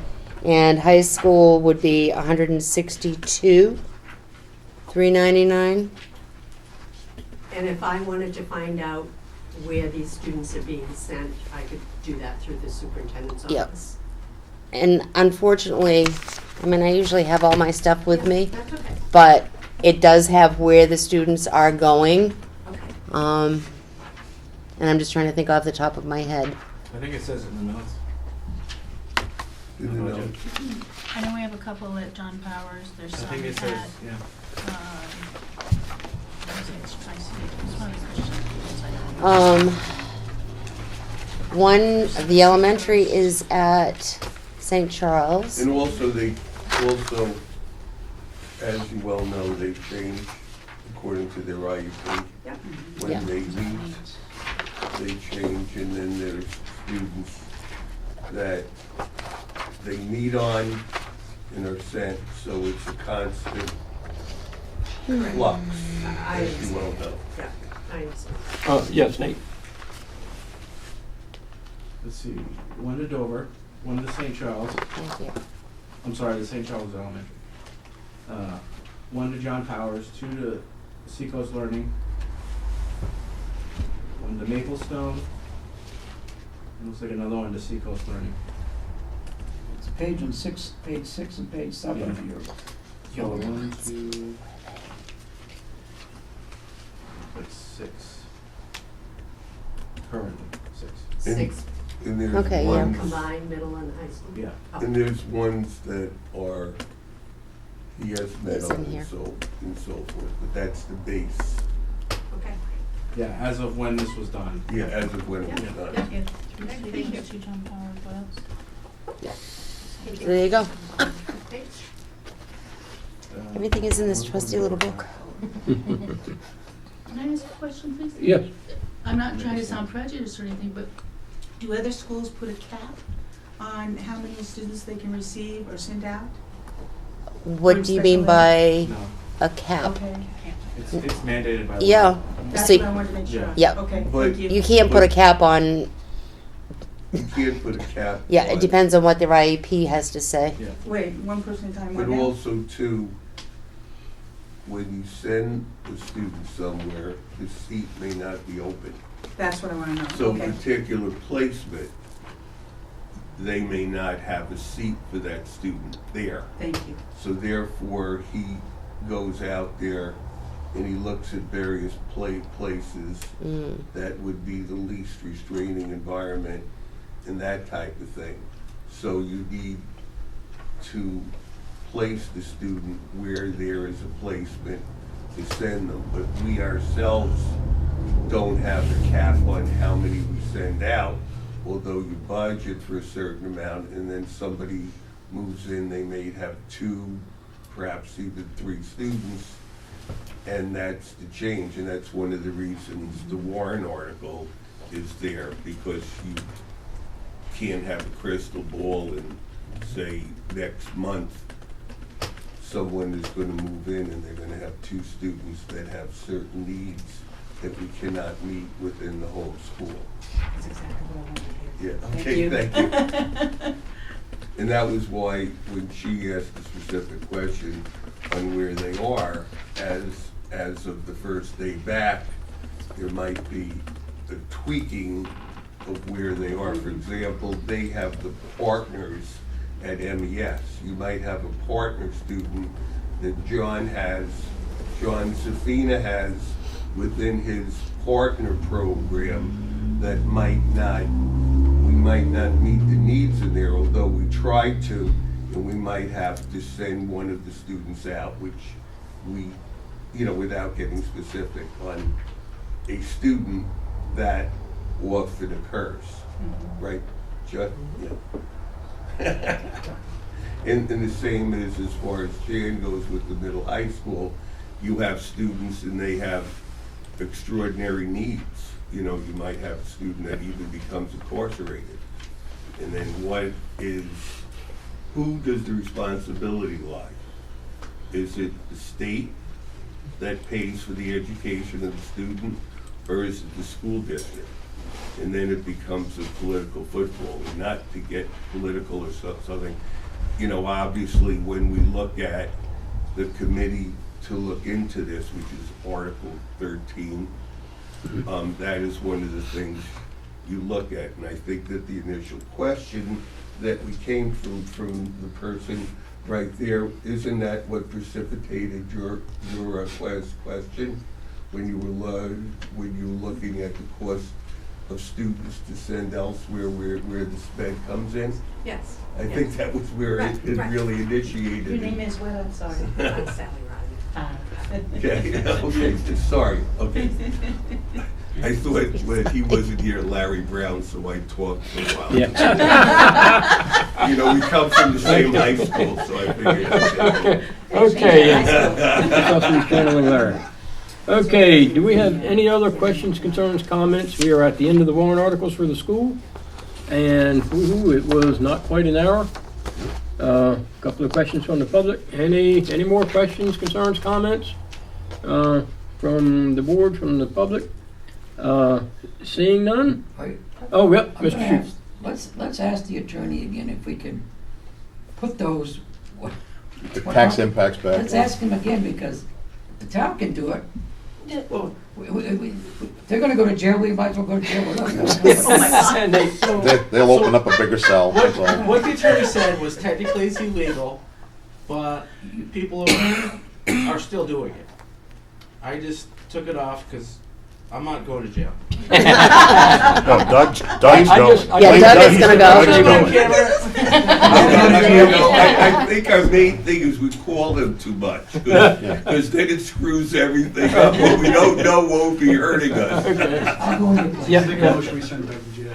And high school would be $162,399. And if I wanted to find out where these students are being sent, I could do that through the superintendent's Yep. office? And unfortunately, I mean, I usually have all my stuff with me, That's okay, but it does have where the students are going. okay. And I'm just trying to think off the top of my head. I think it says it in the notes. In the notes. I know we have a couple at John Powers, there's I some think it at, says, yeah. One, the elementary is at St. Charles. And also, as you well know, they change according to their IUP. Yep. When Yeah. they meet, they change, and then there's students that they meet on and are sent, so it's a constant flux, I as you well understand. know. Yeah, I understand. Yes, Nate. Let's see, one to Dover, one to St. Charles, Thank you. I'm sorry, the St. Charles Elementary. One to John Powers, two to Seacoast Learning, one to Maplestone, and looks like another one to Seacoast Learning. It's page 6 and page 7 of your So yellow one, one. two, like six. Currently, six. And- Six And there's Okay, yeah. ones, combined, middle and high school? Yeah. Oh. and there's ones that are, he has met It's on in here. and so forth, but that's the base. Okay. Yeah, as of when this was done. Yeah, as of when it was Yeah, done. yeah. Thank you. John Powers, what else? Thank So there you go. Thanks. Everything is in this trusty little book. Can I ask a question, please? Yes. I'm not trying to sound prejudiced or anything, but do other schools put a cap on how many students they can receive or send out? What do you mean by No, a cap? Okay. it's mandated by law. Yeah. That's So what I wanted to make sure of. Yeah. Okay, But- thank you. you can't put a cap on, You can't put a cap. yeah, it on- depends on what their IEP has to say. Yeah. Wait, one person at a time, But one now? also too, when you send the student somewhere, the seat may not be open. That's what I wanna know, So okay. particular placement, they may not have a seat for that student there. Thank you. So therefore, he goes out there and he looks at various places Mm. that would be the least restraining environment and that type of thing. So you need to place the student where there is a placement to send them. But we ourselves don't have a cap on how many we send out, although you budget for a certain amount and then somebody moves in, they may have 2, perhaps even 3 students. And that's the change, and that's one of the reasons the Warren article is there, because you can't have a crystal ball and say next month someone is going to move in and they're going to have 2 students that have certain needs that we cannot meet within the whole school. That's exactly what I wanted to hear. Yeah, okay, thank you. And that was why when she asked a specific question on where they are, as of the first day back, there might be a tweaking of where they are. For example, they have the partners at MES. You might have a partner student that John Safina has within his partner program that we might not meet the needs in there, although we try to, and we might have to send one of the students out, which we, without getting specific, on a student that often occurs, right, Judd? Yeah. And the same is as far as Jan goes with the middle high school, you have students and they have extraordinary needs. You might have a student that even becomes incarcerated. And then who does the responsibility lie? Is it the state that pays for the education of the student, or is it the school district? And then it becomes a political football, and not to get political or something. Obviously, when we look at the committee to look into this, which is Article 13, that is one of the things you look at. And I think that the initial question that we came from the person right there, isn't that what precipitated your question when you were looking at the cost of students to send elsewhere where the sped comes in? Yes. I think that was where it really initiated. Your name is what? I'm sorry. I'm Sally Rodman. Okay, sorry, okay. I thought when he wasn't here, Larry Brown, so I talked for a while. Yeah. We come from the same high school, so I figured. Okay. Trustee channeling Larry. Okay, do we have any other questions, concerns, comments? We are at the end of the warrant articles for the school. And it was not quite an hour. Couple of questions from the public. Any more questions, concerns, comments from the board, from the public? Seeing none? Oh, yep, Mr. Schutz. Let's ask the attorney again if we can put those. The tax impacts back. Let's ask him again, because the town can do it. Well, they're gonna go to jail, we might as well go to jail with us. And They'll open up a bigger cell, that's all. What the attorney said was technically it's illegal, but people are still doing it. I just took it off because I'm not going to jail. No, Doug's going. Doug is gonna go. I think our main thing is we call them too much, because then it screws everything up. What we don't know won't be hurting us. I'll go in your place. Motion we send back to jail.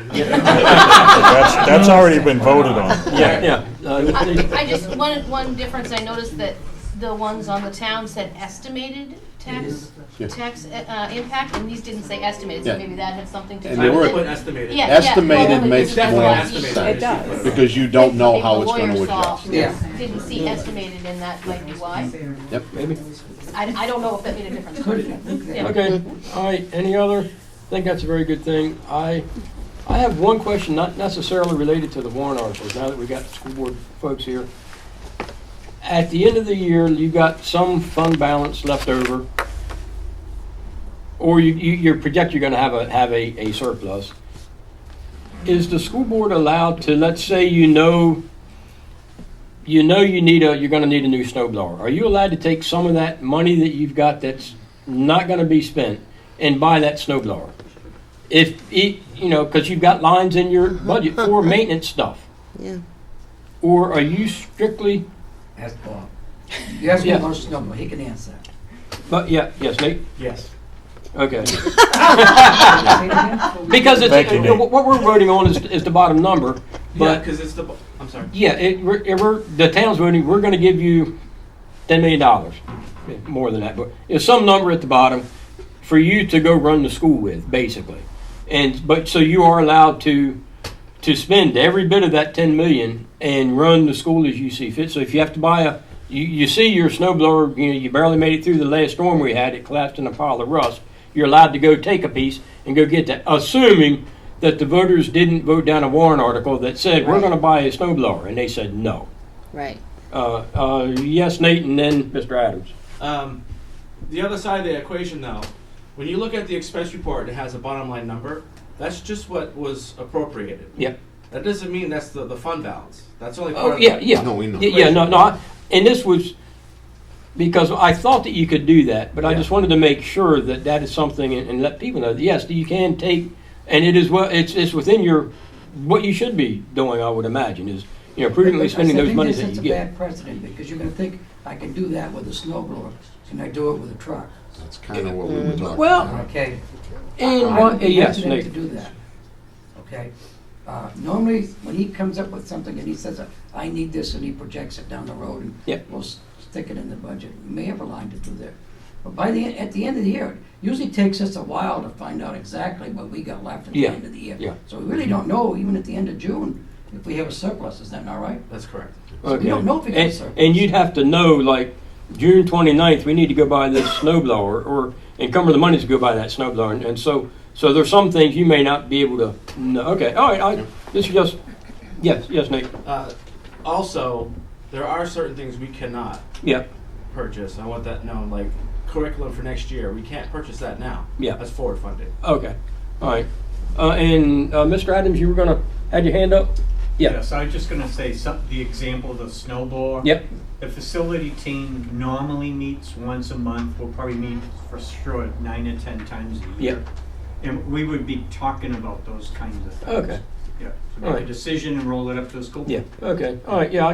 That's already been voted on. Yeah. I just, one difference, I noticed that the ones on the town said estimated tax impact, and these didn't say estimated, so Yeah. maybe that had something to And do they with were- it. Put estimated. Yeah, Estimated well, makes it's definitely more estimated. sense. It does. Because you don't know how it's Maybe going the to lawyer adjust. saw- Yeah. Didn't see estimated, and that might be why. Yep. Maybe. I don't know if that made a difference. Yeah. Okay, all right, any other? I think that's a very good thing. I have one question, not necessarily related to the warrant articles, now that we got the school board folks here. At the end of the year, you got some fund balance left over, or you project you're gonna have a surplus. Is the school board allowed to, let's say you're gonna need a new snow blower. Are you allowed to take some of that money that you've got that's not gonna be spent and buy that snow blower? Because you've got lines in your budget for maintenance stuff. Yeah. Or are you strictly, Ask Bob. You ask him about snow, he can answer. yes, Nate? Yes. Okay. Say it again? Because Thank you, Nate. what we're voting on is the bottom number, Yeah, but because it's the, I'm sorry. yeah, the town's voting, we're gonna give you $10 million. more than that, but it's some number at the bottom for you to go run the school with, basically. But so you are allowed to spend every bit of that 10 million and run the school as you see fit. So if you have to buy you see your snow blower, you barely made it through the last storm we had, it collapsed in a pile of rust. You're allowed to go take a piece and go get that, assuming that the voters didn't vote down a warrant article that said, we're Right. going to buy a snow blower, and they said no. Right. Yes, Nate, and then Mr. Adams. The other side of the equation, though, when you look at the expense report, it has a bottom line number. That's just what was appropriated. Yep. That doesn't mean that's the fund balance. That's only part Oh, of yeah, the, yeah. No, we know. Yeah, no, and this was, because I thought that you could do that, but I Yeah. just wanted to make sure that that is something, and let people know, that yes, you can take, and it is, well, it's within what you should be doing, I would imagine, is, prudently spending those monies that you I think get. this sets a bad precedent, because you're gonna think, I can do that with a snow blower, can I do it with a truck? That's kind of what we were talking Well, about. Okay? and I would be yes, hesitant to Nate. do that, okay? Normally, when he comes up with something and he says, I need this, and he projects it down the road, and Yep. we'll stick it in the budget, we may have a line to do that. But at the end of the year, it usually takes us a while to find out exactly what we got left at the Yeah, end of the year. yeah. So we really don't know, even at the end of June, if we have a surplus, is that not right? that's correct. So we don't know if we got a surplus. And you'd have to know, like, June 29th, we need to go buy this snow blower, and encumber the money to go buy that snow blower. And so there's some things you may not be able to know. Okay, all right, this is just, yes, Nate. Also, there are certain things we cannot Yeah, purchase. I want that known, like curriculum for next year. We can't purchase that now. Yeah. That's forward funded. okay, all right. And Mr. Adams, you were gonna, had your hand up? Yeah, Yes, I was just gonna say the example of the snow blower. yep, The facility team normally meets once a month. We'll probably meet for sure 9 or 10 times a year. Yep. And we would be talking about those kinds of things. okay, Yeah, so make Alright. a decision and roll it up to the school. yeah, okay, all right, yeah,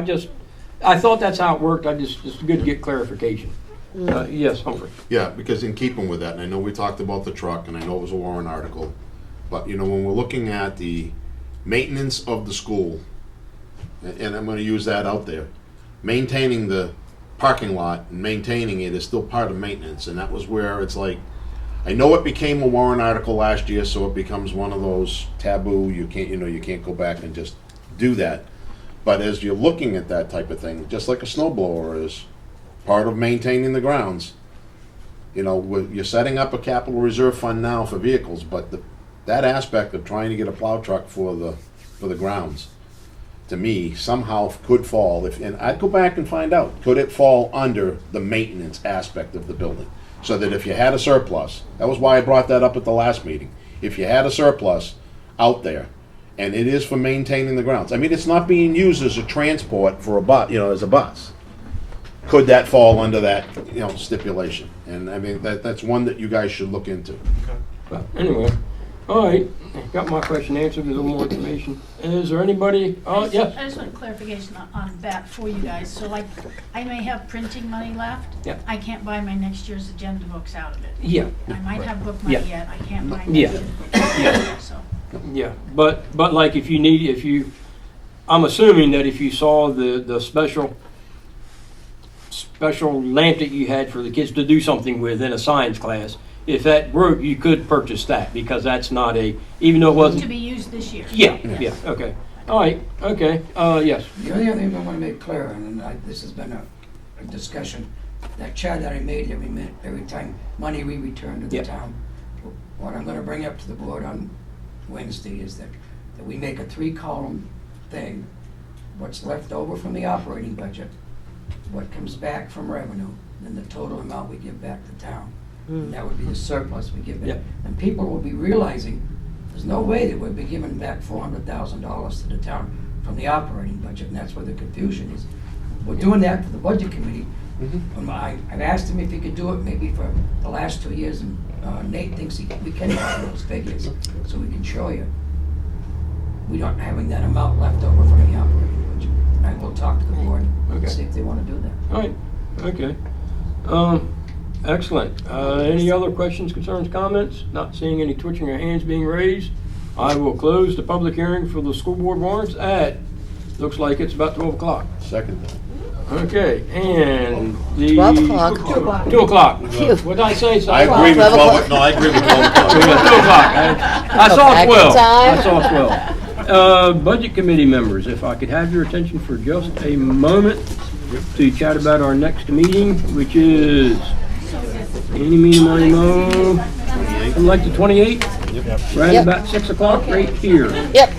I thought that's how it worked, just good to get clarification. Yes, Humphrey. Yeah, because in keeping with that, and I know we talked about the truck, and I know it was a warrant article, but when we're looking at the maintenance of the school, and I'm gonna use that out there, maintaining the parking lot and maintaining it is still part of maintenance, and that was where it's like, I know it became a warrant article last year, so it becomes one of those taboo, you can't go back and just do that. But as you're looking at that type of thing, just like a snow blower is part of maintaining the grounds, you're setting up a capital reserve fund now for vehicles, but that aspect of trying to get a plow truck for the grounds, to me, somehow could fall, and I'd go back and find out, could it fall under the maintenance aspect of the building? So that if you had a surplus, that was why I brought that up at the last meeting, if you had a surplus out there, and it is for maintaining the grounds, it's not being used as a transport for a bus, as a bus. Could that fall under that, stipulation? And that's one that you guys should look into. But anyway, all right, got my question answered, a little more information. Is there anybody, yes? I just want clarification on that for you guys. So like, I may have printing money left. Yeah. I can't buy my next year's agenda books out of it. Yeah, I might have book money Yeah. yet, I can't buy Yeah. next year's books out of it, so. yeah, but like I'm assuming that if you saw the special lamp that you had for the kids to do something with in a science class, if that broke, you could purchase that, because that's not even though it To wasn't, be used this year. yeah, Yes. okay. All right, okay, yes, The only other thing I want to make clear, and this has been a discussion, that chart that I made every time money we return to the Yeah. town, what I'm going to bring up to the board on Wednesday is that we make a 3-column thing, what's left over from the operating budget, what comes back from revenue, and the total amount we give back to town. And that would be the surplus we give back. Yeah. And people will be realizing, there's no way that we'd be giving back $400,000 to the town from the operating budget, and that's where the confusion is. We're doing that for the budget committee. I've asked him if he could do it maybe for the last 2 years, and Nate thinks we can have those figures, so we can show you. We don't having that amount left over from the operating budget. And I will talk to the board Okay. and see if they want to do that. all right, okay. Excellent. Any other questions, concerns, comments? Not seeing any twitching or hands being raised. I will close the public hearing for the school board warrants at, looks like it's about 12 o'clock. Second. Okay, and the. 12 o'clock. 2 o'clock. Phew. What did I say? Si? I agree with 12 12, no, I agree with 12 We o'clock. got 2 o'clock. I saw Back in 12. time. I saw 12. Budget committee members, if I could have your attention for just a moment to chat about our next meeting, which is any, meeny, miny, mo, something like the 28th, right Yep. about 6 o'clock right here. Yep.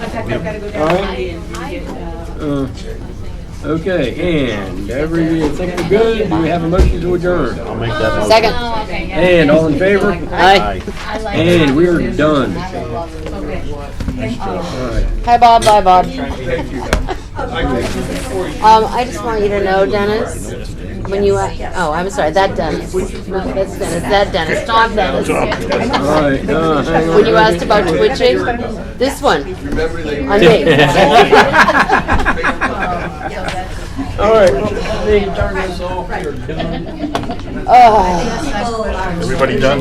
All right. Okay, and everything think we're good? Do we have a motion to adjourn? I'll make that motion. Second. And all in favor? Aye. And we're done. All right. Hi, Bob. Bye, Bob. I just want you to know, Dennis, when you, oh, I'm sorry, that Dennis. No, that's Dennis, that Dennis, Tom Dennis. All right, hang on. When you asked about twitching, this one, Remember they on me. All right, well, let me turn this off. We're done. Oh. Everybody done here?